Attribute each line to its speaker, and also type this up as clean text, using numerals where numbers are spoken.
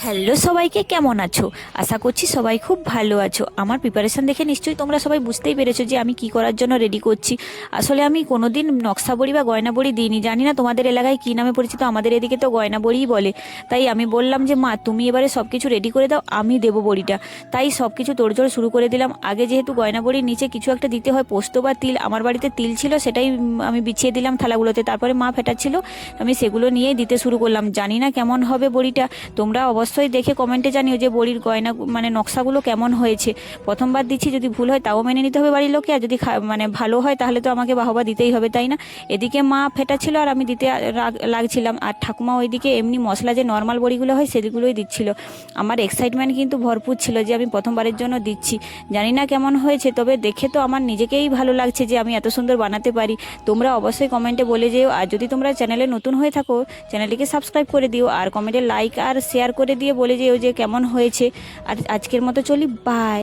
Speaker 1: Hello সবাইকে, কেমন আছো? আশা করছি সবাই খুব ভালো আছো। আমার প্রিপারেশন দেখে নিশ্চয়ই তোমরা সবাই বুঝতেই পেরেছো যে আমি কি করার জন্য রেডি করছি। আসলে আমি কোনোদিন নকশা বড়ি বা গয়না বড়ি দিইনি, জানি না তোমাদের এলাকায় কী নামে পরিচিত, আমাদের এদিকে তো গয়না বড়িই বলে। তাই আমি বললাম যে মা, তুমি এবারে সব কিছু রেডি করে দাও, আমি দেবো বড়িটা। তাই সব কিছু তোড়জোড় শুরু করে দিলাম। আগে যেহেতু গয়না বড়ির নিচে কিছু একটা দিতে হয়, পোস্ত বা তিল, আমার বাড়িতে তিল ছিল, সেটাই আমি বিছিয়ে দিলাম থালাগুলোতে। তারপরে মা ফেটাচ্ছিল, আমি সেগুলো নিয়েই দিতে শুরু করলাম। জানি না কেমন হবে বড়িটা, তোমরা অবশ্যই দেখে কমেন্টে জানিও যে বড়ির গয়না মানে নকশাগুলো কেমন হয়েছে। প্রথমবার দিচ্ছি, যদি ভুল হয় তাও মেনে নিতে হবে বাড়ির লোকে, আর যদি মানে ভালো হয় তাহলে তো আমাকে বাহবা দিতেই হবে, তাই না? এদিকে মা ফেটাচ্ছিল আর আমি দিতে লাগছিলাম, আর ঠাকুমা ওইদিকে এমনি মশলা যে নর্মাল বড়িগুলো হয় সেগুলোই দিচ্ছিল। আমার এক্সাইটমেন্ট কিন্তু ভরপুর ছিল যে আমি প্রথমবারের জন্য দিচ্ছি। জানি না কেমন হয়েছে, তবে দেখে তো আমার নিজেকেই ভালো লাগছে যে আমি এত সুন্দর বানাতে পারি। তোমরা অবশ্যই কমেন্টে বলে যেও, আর যদি তোমরা চ্যানেলে নতুন হয়ে থাকো চ্যানেলটিকে সাবস্ক্রাইব করে দিও, আর কমেন্টে লাইক আর শেয়ার করে দিয়ে বলে যেও যে কেমন হয়েছে। আর আজকের মতো চলি, বাই।